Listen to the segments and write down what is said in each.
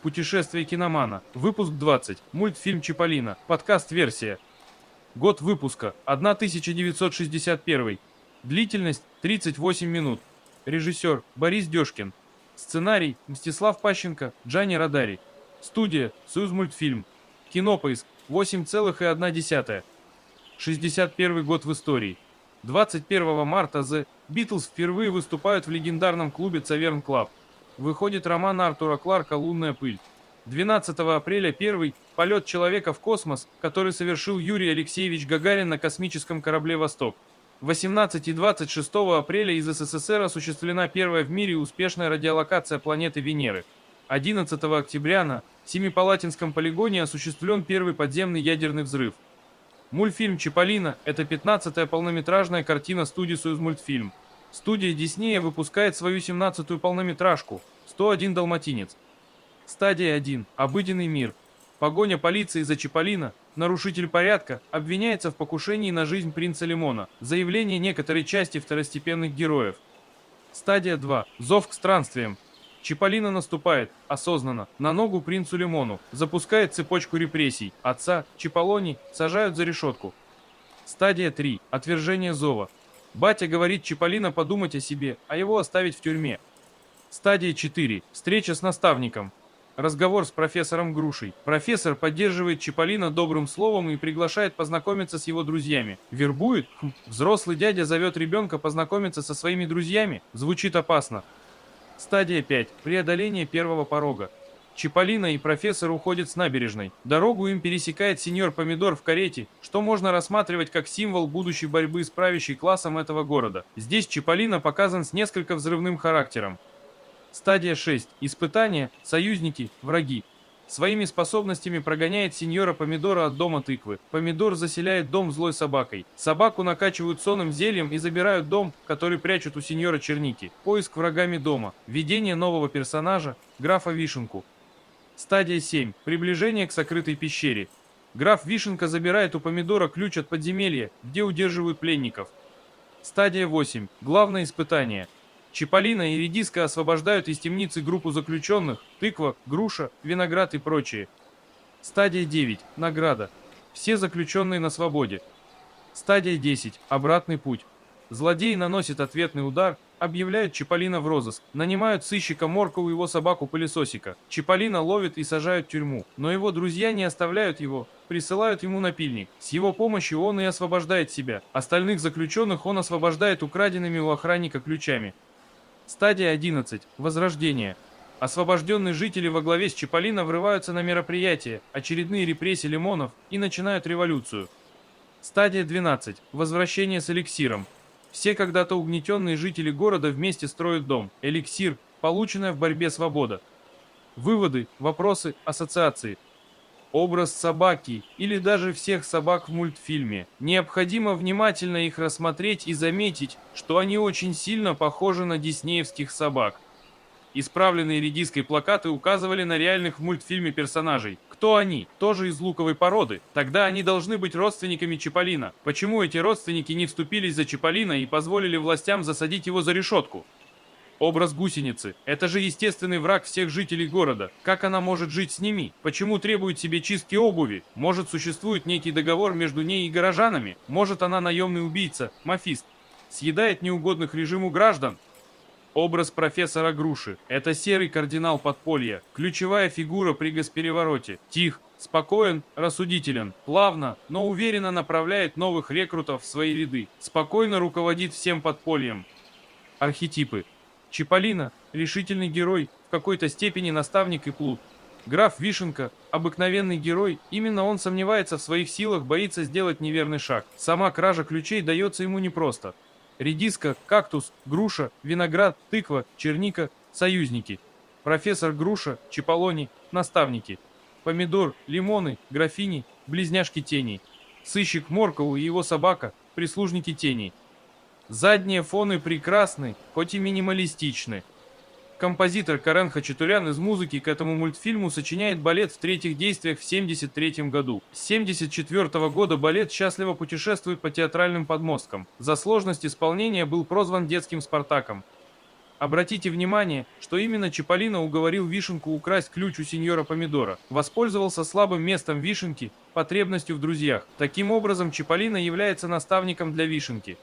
Путешествие киномана. Выпуск 20. Мультфильм «Чиполлино». Подкаст-версия. Год выпуска. 1961. Длительность. 38 минут. Режиссер. Борис Дёшкин. Сценарий. Мстислав Пащенко. Джани Радари. Студия. Союзмультфильм. Кинопоиск. 8,1. 61 год в истории. 21 марта The Beatles впервые выступают в легендарном клубе Cavern Club. Выходит роман Артура Кларка «Лунная пыль». 12 апреля первый полет человека в космос, который совершил Юрий Алексеевич Гагарин на космическом корабле «Восток». 18 и 26 апреля из СССР осуществлена первая в мире успешная радиолокация планеты Венеры. 11 октября на Семипалатинском полигоне осуществлен первый подземный ядерный взрыв. Мультфильм «Чиполлино» — это 15-я полнометражная картина студии «Союзмультфильм». Студия Диснея выпускает свою 17-ю полнометражку «101 далматинец». Стадия 1. Обыденный мир. Погоня полиции за Чиполлино. Нарушитель порядка обвиняется в покушении на жизнь принца Лимона. Заявление некоторой части второстепенных героев. Стадия 2. Зов к странствиям. Чиполлино наступает, осознанно, на ногу принцу Лимону, запускает цепочку репрессий. Отца, Чиполлони, сажают за решетку. Стадия 3. Отвержение зова. Батя говорит Чиполлино подумать о себе, а его оставить в тюрьме. Стадия 4. Встреча с наставником. Разговор с профессором Грушей. Профессор поддерживает Чиполлино добрым словом и приглашает познакомиться с его друзьями. Вербует? Взрослый дядя зовет ребенка познакомиться со своими друзьями. Звучит опасно. Стадия 5. Преодоление первого порога. Чиполлино и профессор уходят с набережной. Дорогу им пересекает сеньор Помидор в карете, что можно рассматривать как символ будущей борьбы с правящей классом этого города. Здесь Чиполлино показан с несколько взрывным характером. Стадия 6. Испытания, союзники, враги. Своими способностями прогоняет сеньора Помидора от дома тыквы. Помидор заселяет дом злой собакой. Собаку накачивают сонным зельем и забирают дом, который прячут у сеньора Черники. Поиск врагами дома. Введение нового персонажа, графа Вишенку. Стадия 7. Приближение к сокрытой пещере. Граф Вишенка забирает у Помидора ключ от подземелья, где удерживают пленников. Стадия 8. Главное испытание. Чиполлино и Редиска освобождают из темницы группу заключенных, тыква, груша, виноград и прочее. Стадия 9. Награда. Все заключенные на свободе. Стадия 10. Обратный путь. Злодей наносит ответный удар, объявляют Чиполлино в розыск, нанимают сыщика Моркову и его собаку-пылесосика. Чиполлино ловят и сажают в тюрьму, но его друзья не оставляют его, присылают ему напильник. С его помощью он и освобождает себя. Остальных заключенных он освобождает украденными у охранника ключами. Стадия 11. Возрождение. Освобожденные жители во главе с Чиполлино врываются на мероприятие, очередные репрессии лимонов и начинают революцию. Стадия 12. Возвращение с эликсиром. Все когда-то угнетенные жители города вместе строят дом. Эликсир, полученная в борьбе свобода. Выводы, вопросы, ассоциации. Образ собаки или даже всех собак в мультфильме. Необходимо внимательно их рассмотреть и заметить, что они очень сильно похожи на диснеевских собак. Исправленные редиской плакаты указывали на реальных в мультфильме персонажей. Кто они? Тоже из луковой породы? Тогда они должны быть родственниками Чиполлино. Почему эти родственники не вступились за Чиполлино и позволили властям засадить его за решетку? Образ гусеницы. Это же естественный враг всех жителей города. Как она может жить с ними? Почему требует себе чистки обуви? Может, существует некий договор между ней и горожанами? Может, она наемный убийца, мафист? Съедает неугодных режиму граждан? Образ профессора Груши. Это серый кардинал подполья. Ключевая фигура при госперевороте. Тих, спокоен, рассудителен, плавно, но уверенно направляет новых рекрутов в свои ряды. Спокойно руководит всем подпольем. Архетипы. Чиполлино – решительный герой, в какой-то степени наставник и плут. Граф Вишенка – обыкновенный герой, именно он сомневается в своих силах, боится сделать неверный шаг. Сама кража ключей дается ему непросто. Редиска, кактус, груша, виноград, тыква, черника – союзники. Профессор Груша, Чиполлони – наставники. Помидор, лимоны, графини – близняшки теней. Сыщик Моркову и его собака – прислужники теней. Задние фоны прекрасны, хоть и минималистичны. Композитор Карен Хачатурян из музыки к этому мультфильму сочиняет балет в третьих действиях в 1973 году. С 1974 года балет счастливо путешествует по театральным подмосткам. За сложность исполнения был прозван детским «Спартаком». Обратите внимание, что именно Чиполлино уговорил Вишенку украсть ключ у сеньора Помидора. Воспользовался слабым местом Вишенки, потребностью в друзьях. Таким образом, Чиполлино является наставником для Вишенки.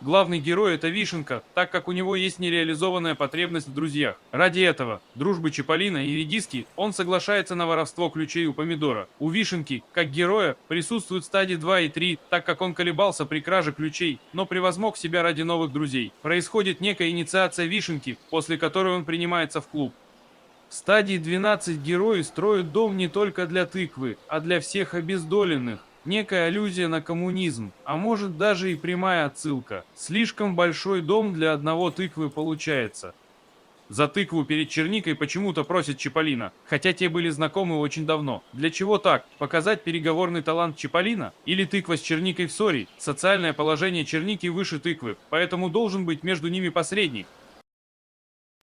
Главный герой — это Вишенка, так как у него есть нереализованная потребность в друзьях. Ради этого, дружбы Чиполлино и редиски, он соглашается на воровство ключей у Помидора. У Вишенки, как героя, присутствуют стадии 2 и 3, так как он колебался при краже ключей, но превозмог себя ради новых друзей. Происходит некая инициация Вишенки, после которой он принимается в клуб. В стадии 12 герои строят дом не только для тыквы, а для всех обездоленных. Некая аллюзия на коммунизм, а может даже и прямая отсылка. Слишком большой дом для одного тыквы получается. За тыкву перед черникой почему-то просит Чиполлино, хотя те были знакомы очень давно. Для чего так? Показать переговорный талант Чиполлино? Или тыква с черникой в ссоре? Социальное положение черники выше тыквы, поэтому должен быть между ними посредник.